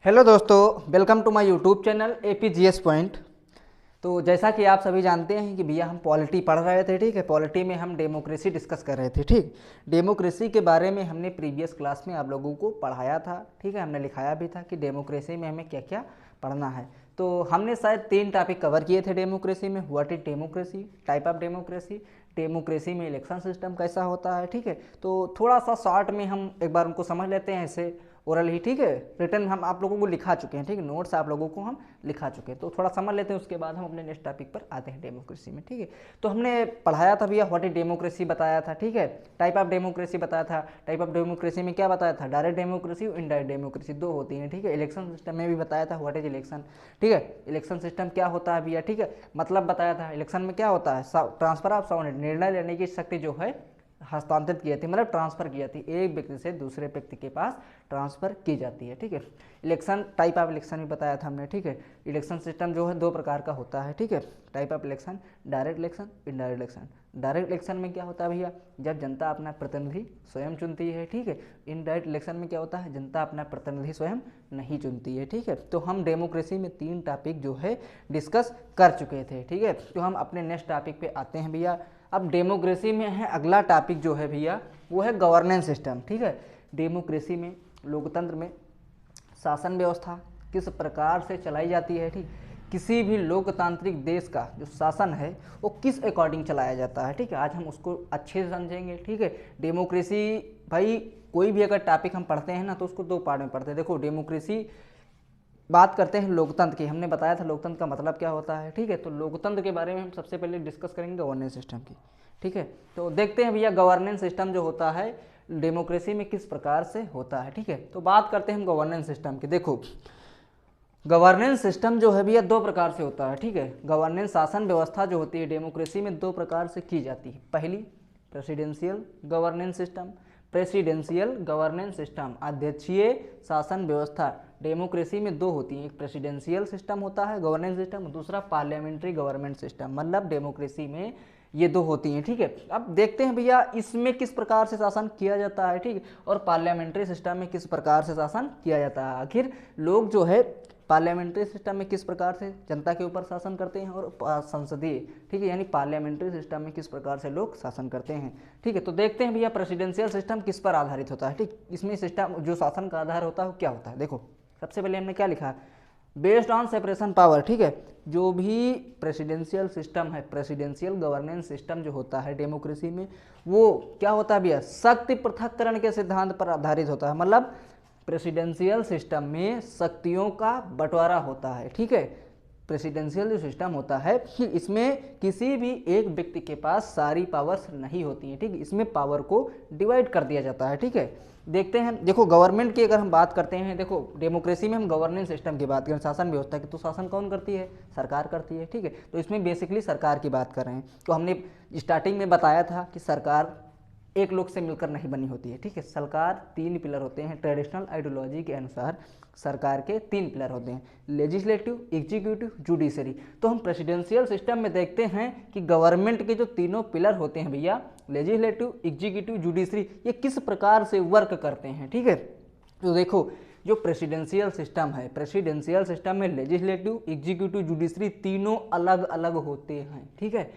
Hello दोस्तों, welcome to my YouTube channel APGS point. तो जैसा कि आप सभी जानते हैं कि भैया हम पॉलिटी पढ़ रहे थे, ठीक है। पॉलिटी में हम डेमोक्रेसी डिस्कस कर रहे थे, ठीक। डेमोक्रेसी के बारे में हमने प्रीवियस क्लास में आप लोगों को पढ़ाया था, ठीक है। हमने लिखाया भी था कि डेमोक्रेसी में हमें क्या क्या पढ़ना है। तो हमने शायद 3 टॉपिक कवर किए थे डेमोक्रेसी में। What is democracy, type of democracy, democracy में इलेक्शन सिस्टम कैसा होता है, ठीक है। तो थोड़ा सा शॉर्ट में हम एक बार उनको समझ लेते हैं ऐसे ओरल ही, ठीक है। रिटर्न हम आप लोगों को लिखा चुके हैं, ठीक है। नोट्स आप लोगों को हम लिखा चुके हैं, तो थोड़ा समझ लेते हैं, उसके बाद हम अपने नेक्स्ट टॉपिक पर आते हैं डेमोक्रेसी में, ठीक है। तो हमने पढ़ाया था भैया व्हाट इज डेमोक्रेसी बताया था, ठीक है। टाइप ऑफ डेमोक्रेसी बताया था। टाइप ऑफ डेमोक्रेसी में क्या बताया था, डायरेक्ट डेमोक्रेसी और इनडायरेक्ट डेमोक्रेसी 2 होती हैं, ठीक है। इलेक्शन सिस्टम में भी बताया था व्हाट इज इलेक्शन, ठीक है। इलेक्शन सिस्टम क्या होता है भैया, ठीक है। मतलब बताया था इलेक्शन में क्या होता है, ट्रांसफर ऑफ साउंड, निर्णय लेने की शक्ति जो है हस्तांतरित की जाती है, मतलब ट्रांसफर की जाती है, एक व्यक्ति से दूसरे व्यक्ति के पास ट्रांसफर की जाती है, ठीक है। इलेक्शन, टाइप ऑफ इलेक्शन भी बताया था हमने, ठीक है। इलेक्शन सिस्टम जो है 2 प्रकार का होता है, ठीक है। Type of election, direct election, indirect election. Direct election में क्या होता है भैया, जब जनता अपना प्रतिनिधि स्वयं चुनती है, ठीक है। इनडायरेक्ट इलेक्शन में क्या होता है, जनता अपना प्रतिनिधि स्वयं नहीं चुनती है, ठीक है। तो हम डेमोक्रेसी में 3 टॉपिक जो है डिस्कस कर चुके थे, ठीक है। तो हम अपने नेक्स्ट टॉपिक पे आते हैं भैया। अब डेमोक्रेसी में है अगला टॉपिक जो है भैया, वो है गवर्नेंस सिस्टम, ठीक है। डेमोक्रेसी में, लोकतंत्र में शासन व्यवस्था किस प्रकार से चलाई जाती है, ठीक। किसी भी लोकतांत्रिक देश का जो शासन है वो किस अकॉर्डिंग चलाया जाता है, ठीक है। आज हम उसको अच्छे से समझेंगे, ठीक है। डेमोक्रेसी भाई, कोई भी अगर टॉपिक हम पढ़ते हैं ना तो उसको 2 पार्ट में पढ़ते हैं। देखो, डेमोक्रेसी बात करते हैं लोकतंत्र की, हमने बताया था लोकतंत्र का मतलब क्या होता है, ठीक है। तो लोकतंत्र के बारे में हम सबसे पहले डिस्कस करेंगे गवर्नेंस सिस्टम की, ठीक है। तो देखते हैं भैया गवर्नेंस सिस्टम जो होता है डेमोक्रेसी में किस प्रकार से होता है, ठीक है। तो बात करते हैं हम गवर्नेंस सिस्टम की। देखो, गवर्नेंस सिस्टम जो है भैया 2 प्रकार से होता है, ठीक है। गवर्नेंस शासन व्यवस्था जो होती है डेमोक्रेसी में 2 प्रकार से की जाती है। पहली, presidential governance system. Presidential governance system, अध्यक्षीय शासन व्यवस्था डेमोक्रेसी में 2 होती हैं। एक प्रेसिडेंशियल सिस्टम होता है गवर्नेंस सिस्टम, दूसरा पार्लियामेंट्री गवर्नमेंट सिस्टम, मतलब डेमोक्रेसी में ये 2 होती हैं, ठीक है। अब देखते हैं भैया इसमें किस प्रकार से शासन किया जाता है, ठीक है। और पार्लियामेंट्री सिस्टम में किस प्रकार से शासन किया जाता है। आखिर लोग जो है पार्लियामेंट्री सिस्टम में किस प्रकार से जनता के ऊपर शासन करते हैं, और संसदीय, ठीक है, यानी पार्लियामेंट्री सिस्टम में किस प्रकार से लोग शासन करते हैं, ठीक है। तो देखते हैं भैया प्रेसिडेंशियल सिस्टम किस पर आधारित होता है, ठीक। इसमें सिस्टम जो शासन का आधार होता है वो क्या होता है। देखो, सबसे पहले हमने क्या लिखा, बेस्ड ऑन सेपरेशन पावर, ठीक है। जो भी प्रेसिडेंशियल सिस्टम है, प्रेसिडेंशियल गवर्नेंस सिस्टम जो होता है डेमोक्रेसी में, वो क्या होता है भैया, शक्ति पृथक्करण के सिद्धांत पर आधारित होता है। मतलब प्रेसिडेंशियल सिस्टम में शक्तियों का बंटवारा होता है, ठीक है। प्रेसिडेंशियल जो सिस्टम होता है कि इसमें किसी भी एक व्यक्ति के पास सारी पावर्स नहीं होती हैं, ठीक है। इसमें पावर को डिवाइड कर दिया जाता है, ठीक है। देखते हैं, देखो गवर्नमेंट की अगर हम बात करते हैं, देखो डेमोक्रेसी में हम गवर्नेंस सिस्टम की बात करें, शासन व्यवस्था की, तो शासन कौन करती है, सरकार करती है, ठीक है। तो इसमें बेसिकली सरकार की बात कर रहे हैं। तो हमने स्टार्टिंग में बताया था कि सरकार एक लोग से मिलकर नहीं बनी होती है, ठीक है। सरकार 3 पिलर होते हैं, ट्रेडिशनल आइडियोलॉजी के अनुसार सरकार के 3 पिलर होते हैं, लेजिस्लेटिव, एग्जीक्यूटिव, जुडिशरी। तो हम प्रेसिडेंशियल सिस्टम में देखते हैं कि गवर्नमेंट के जो तीनों पिलर होते हैं भैया, लेजिस्लेटिव, एग्जीक्यूटिव, जुडिशरी, ये किस प्रकार से वर्क करते हैं, ठीक है। तो देखो, जो प्रेसिडेंशियल सिस्टम है, प्रेसिडेंशियल सिस्टम में लेजिस्लेटिव, एग्जीक्यूटिव, जुडिशरी तीनों अलग अलग होते हैं, ठीक है।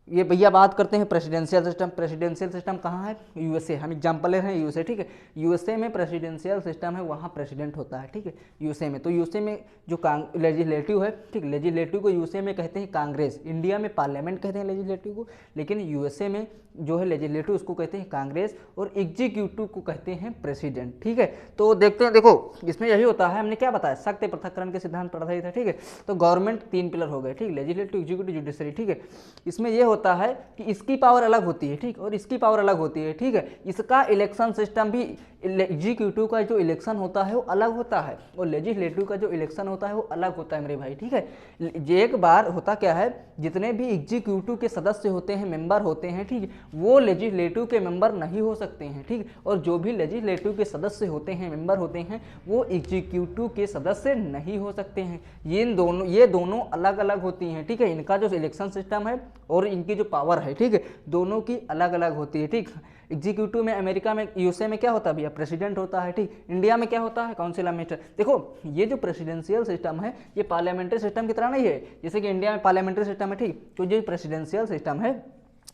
ये भैया बात करते हैं प्रेसिडेंशियल सिस्टम। प्रेसिडेंशियल सिस्टम कहाँ है, यूएसए, हम एग्जांपल ले रहे हैं यूएसए, ठीक है। यूएसए में प्रेसिडेंशियल सिस्टम है, वहाँ प्रेसिडेंट होता है, ठीक है, यूएसए में। तो यूएसए में जो लेजिस्लेटिव है, ठीक, लेजिस्लेटिव को यूएसए में कहते हैं कांग्रेस, इंडिया में पार्लियामेंट कहते हैं लेजिस्लेटिव को, लेकिन यूएसए में जो है लेजिस्लेटिव उसको कहते हैं कांग्रेस, और एग्जीक्यूटिव को कहते हैं प्रेसिडेंट, ठीक है। तो देखते हैं, देखो इसमें यही होता है, हमने क्या बताया, शक्ति पृथक्करण के सिद्धांत पर आधारित है, ठीक है। तो गवर्नमेंट 3 पिलर हो गए, ठीक, लेजिस्लेटिव, एग्जीक्यूटिव, जुडिशरी, ठीक है। इसमें यह होता है कि इसकी पावर अलग होती है, ठीक, और इसकी पावर अलग होती है, ठीक है। इसका इलेक्शन सिस्टम भी, एग्जीक्यूटिव का जो इलेक्शन होता है वो अलग होता है, और लेजिस्लेटिव का जो इलेक्शन होता है वो अलग होता है मेरे भाई, ठीक है। एक बार होता क्या है, जितने भी एग्जीक्यूटिव के सदस्य होते हैं, मेंबर होते हैं, ठीक, वो लेजिस्लेटिव के मेंबर नहीं हो सकते हैं, ठीक। और जो भी लेजिस्लेटिव के सदस्य होते हैं, मेंबर होते हैं, वो एग्जीक्यूटिव के सदस्य नहीं हो सकते हैं। ये दोनों अलग अलग होती हैं, ठीक है। इनका जो इलेक्शन सिस्टम है और इनकी जो पावर है, ठीक है, दोनों की अलग अलग होती है, ठीक। एग्जीक्यूटिव में अमेरिका में, यूएसए में क्या होता है भैया, प्रेसिडेंट होता है, ठीक। इंडिया में क्या होता है, काउंसिल ऑफ मिनिस्टर। देखो ये जो प्रेसिडेंशियल सिस्टम है ये पार्लियामेंट्री सिस्टम की तरह नहीं है, जैसे कि इंडिया में पार्लियामेंट्री सिस्टम है, ठीक। तो जो प्रेसिडेंशियल सिस्टम है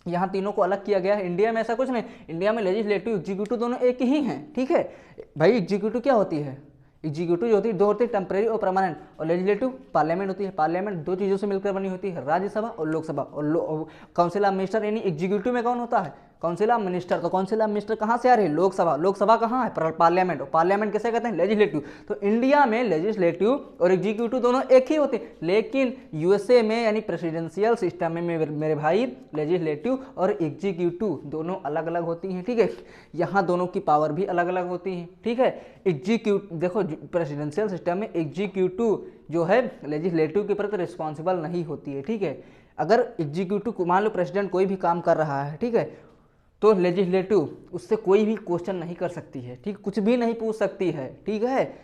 यहाँ तीनों को अलग किया गया है। इंडिया में ऐसा कुछ नहीं, इंडिया में लेजिस्लेटिव एग्जीक्यूटिव दोनों एक ही हैं, ठीक है भाई। एग्जीक्यूटिव क्या होती है, एग्जीक्यूटिव जो होती है दो होती है, टेम्परेरी और परमानेंट, और लेजिस्लेटिव पार्लियामेंट होती है। पार्लियामेंट दो चीज़ों से मिलकर बनी होती है, राज्यसभा और लोकसभा। और काउंसिल ऑफ मिनिस्टर यानी एग्जीक्यूटिव में कौन होता है, काउंसिल ऑफ मिनिस्टर। तो काउंसिल ऑफ मिनिस्टर कहाँ से आ रही है, लोकसभा। लोकसभा कहाँ है, पार्लियामेंट। और पार्लियामेंट किसे कहते हैं, लेजिस्लेटिव। तो इंडिया में लेजिस्लेटिव और एग्जीक्यूटिव दोनों एक ही होते हैं, लेकिन यूएसए में यानी प्रेसिडेंशियल सिस्टम में मेरे भाई लेजिस्लेटिव और एग्जीक्यूटिव दोनों अलग अलग होती हैं, ठीक है। यहाँ दोनों की पावर भी अलग अलग होती हैं, ठीक है। एग्जीक्यूटिव देखो प्रेसिडेंशियल सिस्टम में एग्जीक्यूटिव जो है लेजिस्लेटिव के प्रति रिस्पॉन्सिबल नहीं होती है, ठीक है। अगर एग्जीक्यूटिव को मान लो प्रेसिडेंट कोई भी काम कर रहा है, ठीक है, तो लेजिस्लेटिव उससे कोई भी क्वेश्चन नहीं कर सकती है, ठीक, कुछ भी नहीं पूछ सकती है, ठीक है।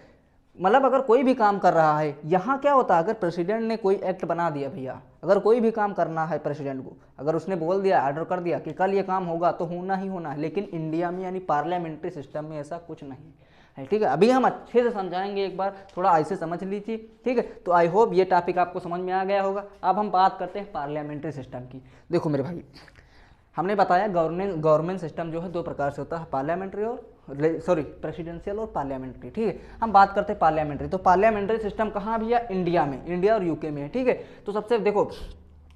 मतलब अगर कोई भी काम कर रहा है, यहाँ क्या होता है, अगर प्रेसिडेंट ने कोई एक्ट बना दिया भैया, अगर कोई भी काम करना है प्रेसिडेंट को, अगर उसने बोल दिया, ऑर्डर कर दिया कि कल ये काम होगा, तो होना ही होना है। लेकिन इंडिया में यानी पार्लियामेंट्री सिस्टम में ऐसा कुछ नहीं है, ठीक है। अभी हम अच्छे से समझाएंगे, एक बार थोड़ा ऐसे समझ लीजिए, ठीक है। तो आई होप ये टॉपिक आपको समझ में आ गया होगा। अब हम बात करते हैं पार्लियामेंट्री सिस्टम की। देखो मेरे भाई, हमने बताया गवर्नमेंट सिस्टम जो है दो प्रकार से होता है, पार्लियामेंट्री और प्रेसिडेंशियल और पार्लियामेंट्री, ठीक है। हम बात करते हैं पार्लियामेंट्री। तो पार्लियामेंट्री सिस्टम कहाँ भैया, इंडिया में, इंडिया और यूके में है, ठीक है। तो सबसे देखो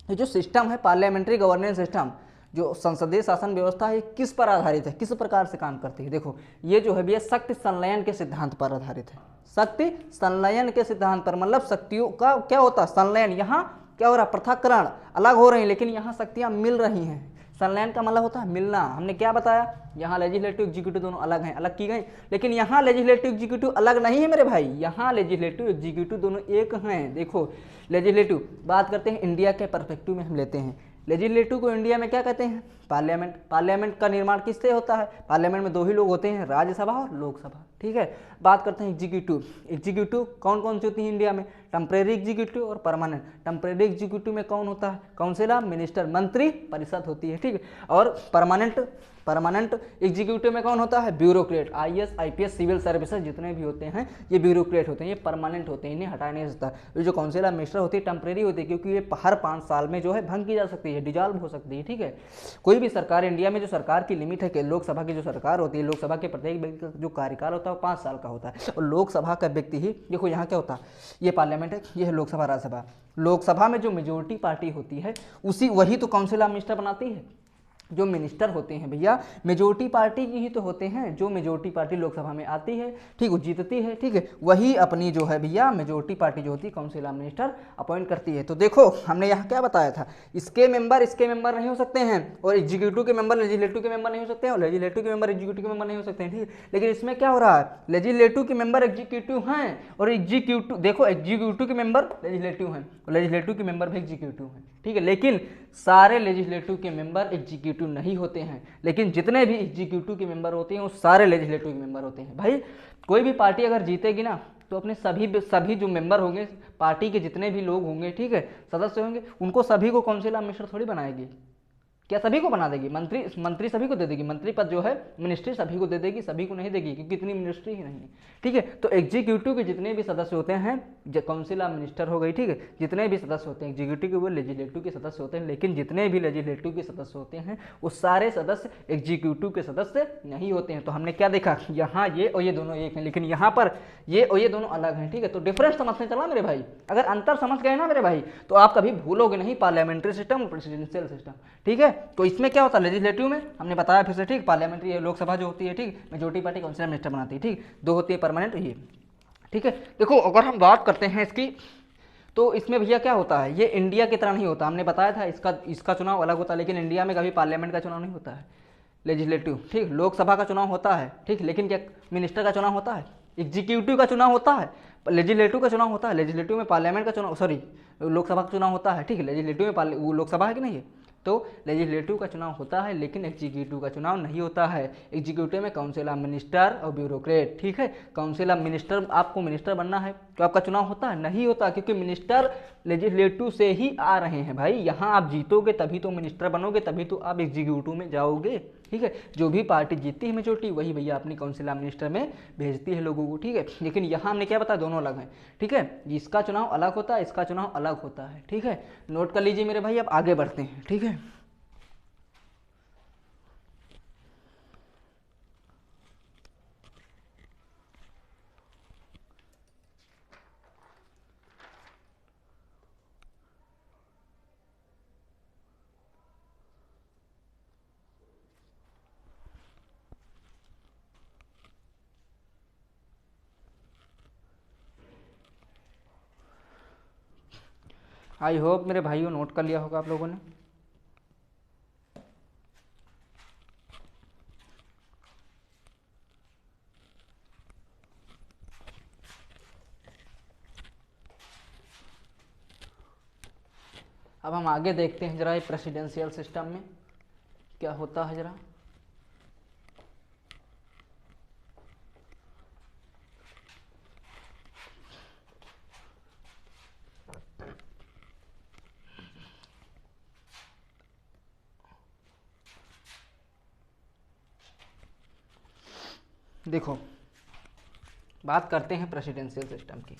ये जो सिस्टम है पार्लियामेंट्री गवर्नेंस सिस्टम, जो संसदीय शासन व्यवस्था है, किस पर आधारित है, किस प्रकार से काम करती है। देखो ये जो है भैया शक्ति संलयन के सिद्धांत पर आधारित है। शक्ति संलयन के सिद्धांत पर, मतलब शक्तियों का क्या होता है, संलयन। यहाँ क्या हो रहा है, पृथक्करण, अलग हो रही है, लेकिन यहाँ शक्तियाँ मिल रही हैं। संलयन का मतलब होता है मिलना। हमने क्या बताया, यहाँ लेजिस्लेटिव एग्जीक्यूटिव दोनों अलग हैं, अलग की गई, लेकिन यहाँ लेजिस्लेटिव एग्जीक्यूटिव अलग नहीं है मेरे भाई, यहाँ लेजिस्लेटिव एग्जीक्यूटिव दोनों एक हैं। देखो लेजिस्लेटिव बात करते हैं इंडिया के परस्पेक्टिव में हम लेते हैं, लेजिस्लेटिव को इंडिया में क्या कहते हैं, पार्लियामेंट। पार्लियामेंट का निर्माण किससे होता है, पार्लियामेंट में दो ही लोग होते हैं, राज्यसभा और लोकसभा, ठीक है। बात करते हैं एग्जीक्यूटिव। एग्जीक्यूटिव कौन कौन सी होती है इंडिया में, टेम्परेरी एग्जीक्यूटिव और परमानेंट। टेम्परेरी एग्जीक्यूटिव में कौन होता है, काउंसिल ऑफ मिनिस्टर, मंत्री परिषद होती है, ठीक है। और परमानेंट एग्जीक्यूटिव में कौन होता है, bureaucrat. IAS IPS civil services जितने भी होते हैं ये ब्यूरोक्रेट होते हैं, ये परमानेंट होते हैं, इन्हें हटाया नहीं जा सकता। ये जो काउंसिल ऑफ मिनिस्टर होती है टेम्परेरी होती है, क्योंकि ये हर 5 साल में जो है भंग की जा सकती है, डिजॉल्व हो सकती है, ठीक है। कोई भी सरकार, इंडिया में जो सरकार की लिमिट है कि लोकसभा की जो सरकार होती है, लोकसभा के प्रत्येक व्यक्ति का जो कार्यकाल होता है वो 5 साल का होता है, और लोकसभा का व्यक्ति ही, देखो यहाँ क्या होता है, ये पार्लियामेंट है, ये है लोकसभा राज्यसभा। लोकसभा में जो मेजोरिटी पार्टी होती है वही तो काउंसिल ऑफ मिनिस्टर बनाती है। जो मिनिस्टर होते हैं भैया मेजोरिटी पार्टी की ही तो होते हैं, जो मेजोरिटी पार्टी लोकसभा में आती है, ठीक, वो जीतती है, ठीक है, वही अपनी जो है भैया मेजोरिटी पार्टी जो होती है काउंसिल ऑफ मिनिस्टर अपॉइंट करती है। तो देखो हमने यहाँ क्या बताया था, इसके मेंबर नहीं हो सकते हैं, और एग्जीक्यूटिव के मेंबर लेजिस्लेटिव के मेंबर नहीं हो सकते हैं, और लेजिस्लेटिव के मेंबर एग्जीक्यूटिव के मेंबर नहीं हो सकते हैं, ठीक है। लेकिन इसमें क्या हो रहा है, लेजिस्लेटिव के मेंबर एग्जीक्यूटिव हैं, और एग्जीक्यूटिव देखो एग्जीक्यूटिव के मेंबर लेजिस्लेटिव हैं, और लेजिस्लेटिव के मेंबर भी एग्जीक्यूटिव हैं, ठीक है। लेकिन सारे लेजिस्लेटिव के मेंबर एग्जीक्यूटिव नहीं होते हैं, लेकिन जितने भी एग्जीक्यूटिव के मेंबर होते हैं वो सारे लेजिस्लेटिव के मेंबर होते हैं। भाई कोई भी पार्टी अगर जीतेगी ना तो अपने सभी जो मेंबर होंगे, पार्टी के जितने भी लोग होंगे, ठीक है, सदस्य होंगे, उनको सभी को काउंसिल ऑफ मिनिस्टर थोड़ी बनाएगी, क्या सभी को बना देगी, मंत्री सभी को दे देगी, मंत्री पद जो है मिनिस्ट्री सभी को दे देगी, सभी को नहीं देगी, क्योंकि इतनी मिनिस्ट्री ही नहीं है, ठीक है। तो एग्जीक्यूटिव के जितने भी सदस्य होते हैं, काउंसिल ऑफ मिनिस्टर हो गई, ठीक है, जितने भी सदस्य होते हैं एग्जीक्यूटिव के वो लेजिस्लेटिव के सदस्य होते हैं, लेकिन जितने भी लेजिस्लेटिव के सदस्य होते हैं वो सारे सदस्य एग्जीक्यूटिव के सदस्य नहीं होते हैं। तो हमने क्या देखा, यहाँ ये और ये दोनों एक हैं, लेकिन यहाँ पर ये और ये दोनों अलग हैं, ठीक है। तो डिफरेंस समझने चला मेरे भाई, अगर अंतर समझ गए ना मेरे भाई तो आप कभी भूलोगे नहीं पार्लियामेंट्री सिस्टम और प्रेसिडेंशियल सिस्टम, ठीक है। तो इसमें क्या होता है, लेजिस्लेटिव में हमने बताया फिर से, ठीक, पार्लियामेंट्री लोकसभा जो होती है, ठीक, majority party council of minister बनाती है, ठीक, दो होती है परमानेंट, ये, ठीक है। देखो अगर हम बात करते हैं इसकी, तो इसमें भैया क्या होता है, ये इंडिया की तरह नहीं होता, हमने बताया था इसका चुनाव अलग होता है, लेकिन इंडिया में कभी पार्लियामेंट का चुनाव नहीं होता है, लेजिस्लेटिव, ठीक, लोकसभा का चुनाव होता है, ठीक, लेकिन क्या मिनिस्टर का चुनाव होता है, एग्जीक्यूटिव का चुनाव होता है, लेजिस्लेटिव का चुनाव होता है, लेजिस्लेटिव में पार्लियामेंट का चुनाव, लोकसभा का चुनाव होता है, ठीक है, लेजिस्लेटिव में वो लोकसभा है कि नहीं है, तो लेजिस्लेटिव का चुनाव होता है, लेकिन एग्जीक्यूटिव का चुनाव नहीं होता है। एग्जीक्यूटिव में काउंसिल ऑफ मिनिस्टर और ब्यूरोक्रेट, ठीक है। काउंसिल ऑफ मिनिस्टर, आपको मिनिस्टर बनना है तो आपका चुनाव होता है? नहीं होता, क्योंकि मिनिस्टर लेजिस्लेटिव से ही आ रहे हैं भाई। यहाँ आप जीतोगे तभी तो मिनिस्टर बनोगे, तभी तो आप एग्जीक्यूटिव में जाओगे, ठीक है। जो भी पार्टी जीतती है मेजोरिटी, वही भैया अपनी काउंसिल मिनिस्टर में भेजती है लोगों को, ठीक है। लेकिन यहाँ हमने क्या बताया, दोनों अलग हैं, ठीक है। इसका चुनाव अलग होता है, इसका चुनाव अलग होता है, ठीक है। नोट कर लीजिए मेरे भाई, अब आगे बढ़ते हैं, ठीक है। आई होप मेरे भाइयों नोट कर लिया होगा आप लोगों ने। अब हम आगे देखते हैं जरा ये प्रेसिडेंशियल सिस्टम में क्या होता है जरा। देखो, बात करते हैं प्रेसिडेंशियल सिस्टम की।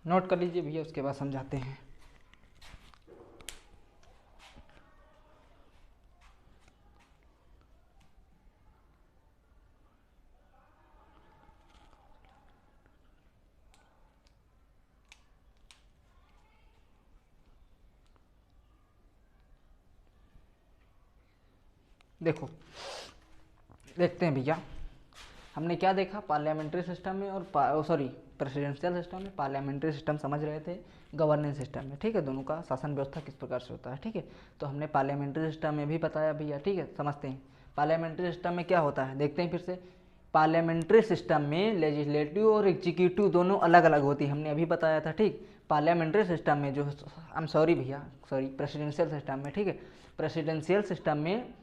नोट कर लीजिए भैया, उसके बाद समझाते हैं। देखो देखते हैं भैया, हमने क्या देखा पार्लियामेंट्री सिस्टम में और सॉरी प्रेसिडेंशियल सिस्टम में। पार्लियामेंट्री सिस्टम समझ रहे थे, गवर्नेंस सिस्टम में, ठीक है, दोनों का शासन व्यवस्था किस प्रकार से होता है, ठीक है। तो हमने पार्लियामेंट्री सिस्टम में भी बताया भैया, ठीक है। समझते हैं पार्लियामेंट्री सिस्टम में क्या होता है, देखते हैं फिर से। पार्लियामेंट्री सिस्टम में लेजिस्लेटिव और एग्जीक्यूटिव दोनों अलग अलग होती है, हमने अभी बताया था, ठीक। पार्लियामेंट्री सिस्टम में जो प्रेसिडेंशियल सिस्टम में, ठीक है, प्रेसिडेंशियल सिस्टम में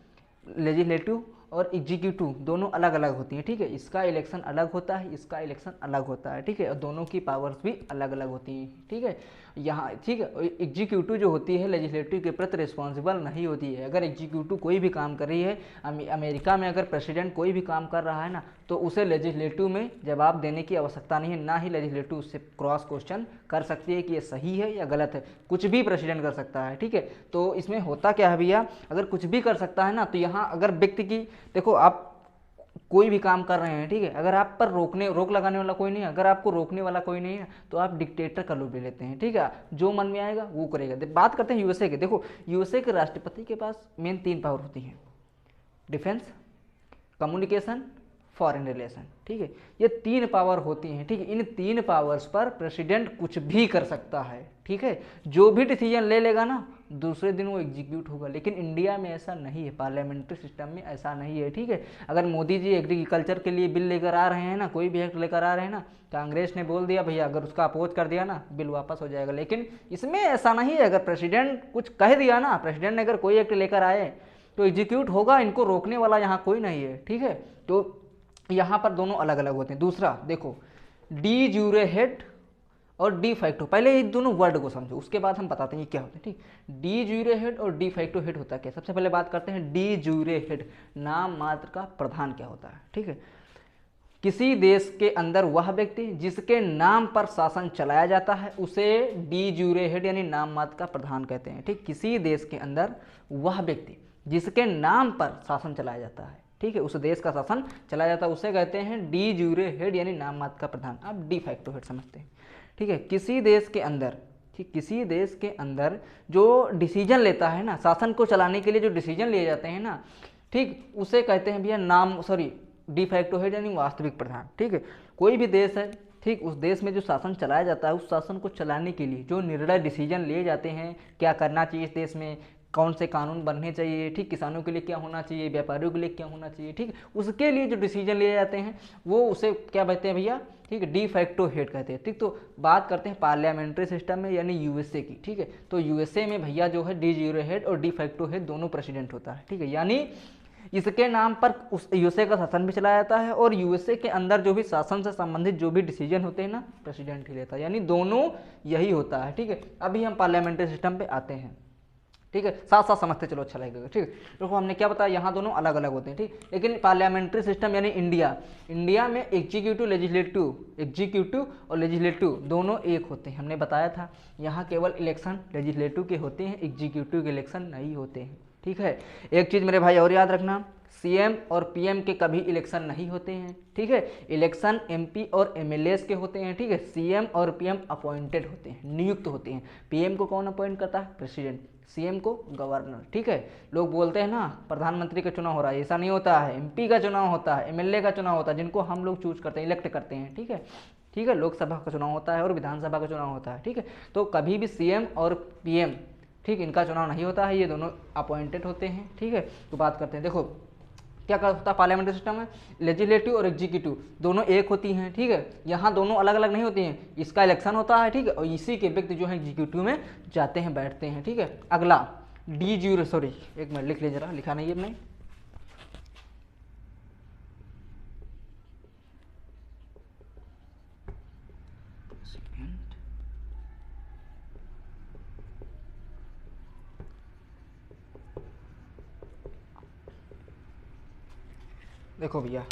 लेजिस्लेटिव और एग्जीक्यूटिव दोनों अलग अलग होती हैं, ठीक है। इसका इलेक्शन अलग होता है, इसका इलेक्शन अलग होता है, ठीक है, और दोनों की पावर्स भी अलग अलग होती हैं, ठीक है। यहाँ ठीक है, एग्जीक्यूटिव जो होती है लेजिस्लेटिव के प्रति रिस्पॉन्सिबल नहीं होती है। अगर एग्जीक्यूटिव कोई भी काम कर रही है, अमेरिका में अगर प्रेसिडेंट कोई भी काम कर रहा है ना, तो उसे लेजिस्लेटिव में जवाब देने की आवश्यकता नहीं है, ना ही लेजिस्लेटिव उससे क्रॉस क्वेश्चन कर सकती है कि ये सही है या गलत है। कुछ भी प्रेसिडेंट कर सकता है, ठीक है। तो इसमें होता क्या है भैया, अगर कुछ भी कर सकता है ना, तो यहाँ अगर व्यक्ति की, देखो आप कोई भी काम कर रहे हैं, ठीक है, अगर आप पर रोक लगाने वाला कोई नहीं है, अगर आपको रोकने वाला कोई नहीं है, तो आप डिक्टेटर का रूप ले लेते हैं, ठीक है, जो मन में आएगा वो करेगा। बात करते हैं यूएसए के। देखो यूएसए के राष्ट्रपति के पास मेन 3 पावर होती हैं, डिफेंस, कम्युनिकेशन, फॉरेन रिलेशन, ठीक है, ये 3 पावर होती हैं, ठीक है। इन 3 पावर्स पर प्रेसिडेंट कुछ भी कर सकता है, ठीक है, जो भी डिसीजन ले लेगा ना दूसरे दिन वो एग्जीक्यूट होगा। लेकिन इंडिया में ऐसा नहीं है, पार्लियामेंट्री सिस्टम में ऐसा नहीं है, ठीक है। अगर मोदी जी एग्रीकल्चर के लिए बिल लेकर आ रहे हैं ना, कोई भी एक्ट लेकर आ रहे हैं ना, कांग्रेस ने बोल दिया भैया, अगर उसका अपोज कर दिया ना, बिल वापस हो जाएगा। लेकिन इसमें ऐसा नहीं है, अगर प्रेसिडेंट कुछ कह दिया ना, प्रेसिडेंट ने अगर कोई एक्ट लेकर आए तो एग्जीक्यूट होगा, इनको रोकने वाला यहाँ कोई नहीं है, ठीक है। तो यहाँ पर दोनों अलग अलग होते हैं। दूसरा देखो, डी ज्यूरे हेड और डी फैक्टो, पहले ये दोनों वर्ड को समझो, उसके बाद हम बताते हैं ये क्या होता है, ठीक। डी ज्यूरे हेड और डी फैक्टो हेड होता है क्या, सबसे पहले बात करते हैं डी ज्यूरे हेड, नाम मात्र का प्रधान क्या होता है, ठीक है। किसी देश के अंदर वह व्यक्ति जिसके नाम पर शासन चलाया जाता है उसे डी ज्यूरे हेड यानी नाम मात्र का प्रधान कहते हैं, ठीक। किसी देश के अंदर वह व्यक्ति जिसके नाम पर शासन चलाया जाता है, ठीक है, उस देश का शासन चलाया जाता है, उसे कहते हैं डी ज्यूरे हेड यानी नाम मात्र का प्रधान। अब डी फैक्टो हेड समझते हैं, ठीक है। किसी देश के अंदर, ठीक, किसी देश के अंदर जो डिसीजन लेता है ना, शासन को चलाने के लिए जो डिसीजन लिए जाते हैं ना, ठीक, उसे कहते हैं भैया डी फैक्टो हेड यानी वास्तविक प्रधान, ठीक है। कोई भी देश है, ठीक, उस देश में जो शासन चलाया जाता है, उस शासन को चलाने के लिए जो निर्णय डिसीजन लिए जाते हैं, क्या करना चाहिए इस देश में, कौन से कानून बनने चाहिए, ठीक, किसानों के लिए क्या होना चाहिए, व्यापारियों के लिए क्या होना चाहिए, ठीक, उसके लिए जो डिसीजन लिए जाते हैं वो उसे क्या कहते हैं भैया, ठीक, डी फैक्टो हेड कहते हैं, ठीक। तो बात करते हैं पार्लियामेंट्री सिस्टम में यानी यूएसए की, ठीक है। तो यूएसए में भैया जो है डी ज्यूरे हेड और डी फैक्टो हेड दोनों प्रेसिडेंट होता है, ठीक है। यानी इसके नाम पर उस यूएसए का शासन भी चलाया जाता है और यूएसए के अंदर जो भी शासन से संबंधित जो भी डिसीजन होते हैं ना, प्रेसिडेंट ही लेता है, यानी दोनों यही होता है, ठीक है। अभी हम पार्लियामेंट्री सिस्टम पे आते हैं, ठीक है, साथ साथ समझते चलो, अच्छा लगेगा, ठीक है। देखो हमने क्या बताया, यहाँ दोनों अलग अलग होते हैं, ठीक। लेकिन पार्लियामेंट्री सिस्टम यानी इंडिया में एग्जीक्यूटिव और लेजिस्लेटिव दोनों एक होते हैं, हमने बताया था। यहाँ केवल इलेक्शन लेजिस्लेटिव के होते हैं, एग्जीक्यूटिव के इलेक्शन नहीं होते हैं, ठीक है। एक चीज़ मेरे भाई और याद रखना, सीएम और पीएम के कभी इलेक्शन नहीं होते हैं, ठीक है। इलेक्शन एमपी और एमएलएस के होते हैं, ठीक है। सीएम और पीएम अपॉइंटेड होते हैं, नियुक्त होते हैं। पीएम को कौन अपॉइंट करता है, प्रेसिडेंट, सीएम को गवर्नर, ठीक है। लोग बोलते हैं ना प्रधानमंत्री का चुनाव हो रहा है, ऐसा नहीं होता है, एमपी का चुनाव होता है, एमएलए का चुनाव होता है, जिनको हम लोग चूज करते हैं, इलेक्ट करते हैं, ठीक है, ठीक है। लोकसभा का चुनाव होता है और विधानसभा का चुनाव होता है, ठीक है। तो कभी भी सीएम और पीएम, ठीक, इनका चुनाव नहीं होता है, ये दोनों अपॉइंटेड होते हैं, ठीक है। तो बात करते हैं, देखो क्या होता है पार्लियामेंट्री सिस्टम में, लेजिस्लेटिव और एग्जीक्यूटिव दोनों एक होती हैं, ठीक है। यहाँ दोनों अलग अलग नहीं होती हैं, इसका इलेक्शन होता है, ठीक है, और इसी के व्यक्ति जो है एग्जीक्यूटिव में जाते हैं, बैठते हैं, ठीक है। अगला डी ज्यूरे, सॉरी एक मिनट लिख ले जरा, लिखा नहीं है अपने, देखो भैया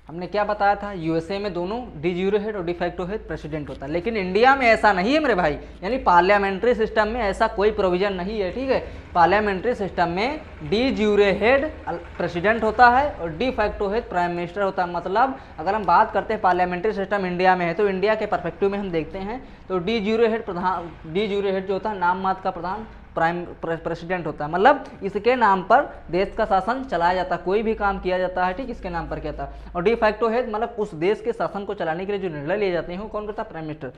हमने क्या बताया था, यूएसए में दोनों डी ज्यूरे हेड और डी फैक्टो हेड प्रेसिडेंट होता है, लेकिन इंडिया में ऐसा नहीं है मेरे भाई, यानी पार्लियामेंट्री सिस्टम में ऐसा कोई प्रोविजन नहीं है, ठीक है। पार्लियामेंट्री सिस्टम में डी ज्यूरे हेड प्रेसिडेंट होता है और de facto head prime minister होता है। मतलब अगर हम बात करते हैं पार्लियामेंट्री सिस्टम इंडिया में है, तो इंडिया के परस्पेक्टिव में हम देखते हैं तो डी ज्यूरे हेड जो होता है नाम मात्र का प्रधान प्राइम प्रेसिडेंट होता है, मतलब इसके नाम पर देश का शासन चलाया जाता है, कोई भी काम किया जाता है, ठीक, इसके नाम पर किया जाता है। और डी फैक्टो हेड मतलब उस देश के शासन को चलाने के लिए जो निर्णय लिए जाते हैं वो कौन करता है? Prime minister.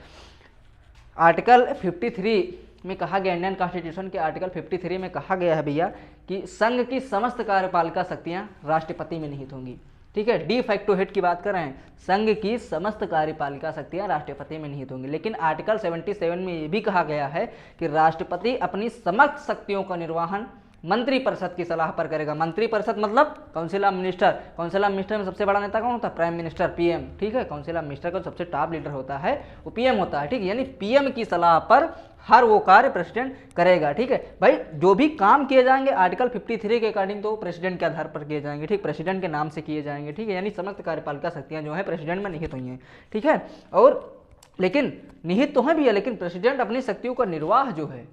आर्टिकल 53 में कहा गया, इंडियन कॉन्स्टिट्यूशन के आर्टिकल 53 में कहा गया है भैया कि संघ की समस्त कार्यपालिका शक्तियां राष्ट्रपति में निहित होंगी, ठीक है। डी फैक्टो हेड की बात कर रहे हैं, संघ की समस्त कार्यपालिका शक्तियां राष्ट्रपति में निहित होंगी। लेकिन आर्टिकल 77 में ये भी कहा गया है कि राष्ट्रपति अपनी समस्त शक्तियों का निर्वहन मंत्रिपरिषद की सलाह पर करेगा। मंत्रिपरिषद मतलब council of minister, council of minister में सबसे बड़ा नेता कौन होता है? प्राइम मिनिस्टर, पीएम, ठीक है। काउंसिल ऑफ मिनिस्टर का सबसे टॉप लीडर होता है वो पीएम होता है, ठीक है। यानी पीएम की सलाह पर हर वो कार्य प्रेसिडेंट करेगा, ठीक है भाई। जो भी काम किए जाएंगे आर्टिकल 53 के अकॉर्डिंग तो प्रेसिडेंट के आधार पर किए जाएंगे, ठीक, प्रेसिडेंट के नाम से किए जाएंगे, ठीक है। यानी समस्त कार्यपालिका शक्तियां जो है प्रेसिडेंट में निहित हुई हैं, ठीक है। और लेकिन निहित तो है भी है, लेकिन प्रेसिडेंट अपनी शक्तियों का निर्वाह जो है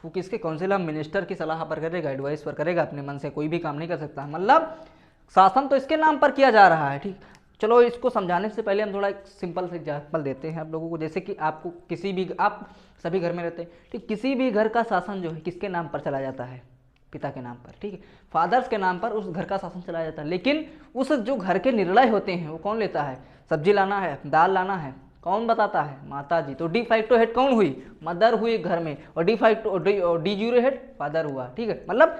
वो किसके? काउंसिल ऑफ मिनिस्टर की सलाह पर करेगा, एडवाइस पर करेगा, अपने मन से कोई भी काम नहीं कर सकता। मतलब शासन तो इसके नाम पर किया जा रहा है, ठीक। चलो इसको समझाने से पहले हम थोड़ा एक सिंपल से एग्जाम्पल देते हैं आप लोगों को। जैसे कि आपको किसी भी, आप सभी घर में रहते हैं, ठीक, किसी भी घर का शासन जो है किसके नाम पर चला जाता है? पिता के नाम पर, ठीक है। फादर्स के नाम पर उस घर का शासन चलाया जाता है, लेकिन उस जो घर के निर्णय होते हैं वो कौन लेता है? सब्जी लाना है, दाल लाना है, कौन बताता है? माता जी। तो डी फैक्टो हेड कौन हुई? मदर हुई घर में, और डी यूरो हेड फादर हुआ, ठीक है। मतलब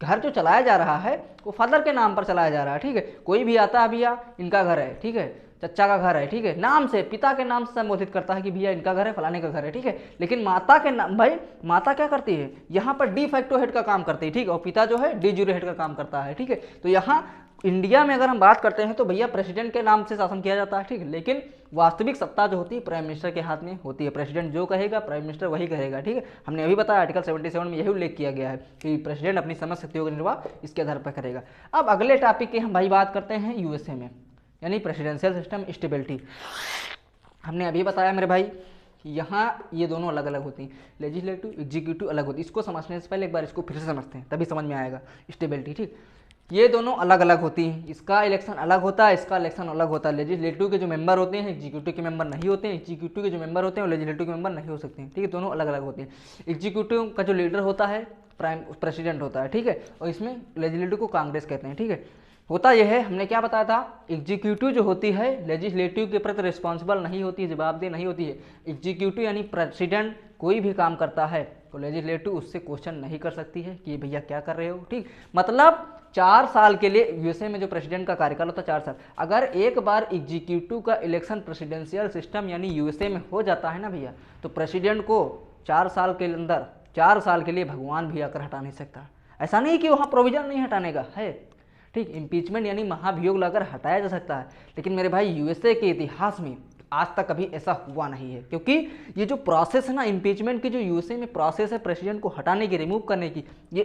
घर जो चलाया जा रहा है वो फादर के नाम पर चलाया जा रहा है, ठीक है। कोई भी आता है, भैया इनका घर है, ठीक है, चचा का घर है, ठीक है, नाम से, पिता के नाम से संबोधित करता है कि भैया इनका घर है, फलाने का घर है, ठीक है। लेकिन माता के नाम, भाई माता क्या करती है? यहाँ पर डी फैक्टो हेड का काम करती है, ठीक है, और पिता जो है डी यूरो हेड का काम करता है, ठीक है। तो यहाँ इंडिया में अगर हम बात करते हैं तो भैया प्रेसिडेंट के नाम से शासन किया जाता है, ठीक है। लेकिन वास्तविक सत्ता जो होती है प्राइम मिनिस्टर के हाथ में होती है। प्रेसिडेंट जो कहेगा प्राइम मिनिस्टर वही करेगा, ठीक है। हमने अभी बताया आर्टिकल 77 में यही उल्लेख किया गया है कि प्रेसिडेंट अपनी समस्त शक्तियों का निर्वाह इसके आधार पर करेगा। अब अगले टॉपिक की हम भाई बात करते हैं यूएसए में, यानी प्रेसिडेंशियल सिस्टम स्टेबिलिटी। हमने अभी बताया मेरे भाई यहाँ ये दोनों अलग अलग होती हैं, लेजिस्लेटिव एग्जीक्यूटिव अलग होती है। इसको समझने से पहले एक बार इसको फिर से समझते हैं, तभी समझ में आएगा स्टेबिलिटी, ठीक। ये दोनों अलग अलग होती हैं, इसका इलेक्शन अलग होता है, इसका इलेक्शन अलग होता है। लेजिस्लेटिव के जो मेंबर होते हैं एग्जीक्यूटिव के मेंबर नहीं होते हैं, एग्जीक्यूटिव के जो मेंबर होते हैं वो लेजिस्लेटिव के मेंबर नहीं हो सकते हैं, ठीक है। दोनों अलग अलग होते हैं। एग्जीक्यूटिव का जो लीडर होता है प्रेसिडेंट होता है, ठीक है, और इसमें लेजिस्लेटिव को कांग्रेस कहते हैं, ठीक है। होता यह है, हमने क्या बताया था, एग्जीक्यूटिव जो होती है लेजिस्लेटिव के प्रति रिस्पॉन्सिबल नहीं होती है, जवाबदेह नहीं होती है। एग्जीक्यूटिव यानी प्रेसिडेंट कोई भी काम करता है तो लेजिस्लेटिव उससे क्वेश्चन नहीं कर सकती है कि भैया क्या कर रहे हो, ठीक। मतलब 4 साल के लिए यूएसए में जो प्रेसिडेंट का कार्यकाल होता है 4 साल। अगर एक बार एग्जीक्यूटिव का इलेक्शन प्रेसिडेंशियल सिस्टम यानी यूएसए में हो जाता है ना भैया, तो प्रेसिडेंट को 4 साल के अंदर 4 साल के लिए भगवान भी आकर हटा नहीं सकता। ऐसा नहीं कि वहाँ प्रोविजन नहीं हटाने का है, ठीक। इम्पीचमेंट यानी महाभियोग लाकर हटाया जा सकता है, लेकिन मेरे भाई यूएसए के इतिहास में आज तक कभी ऐसा हुआ नहीं है, क्योंकि ये जो प्रोसेस है ना इम्पीचमेंट की, जो यूएसए में प्रोसेस है प्रेसिडेंट को हटाने की, रिमूव करने की, ये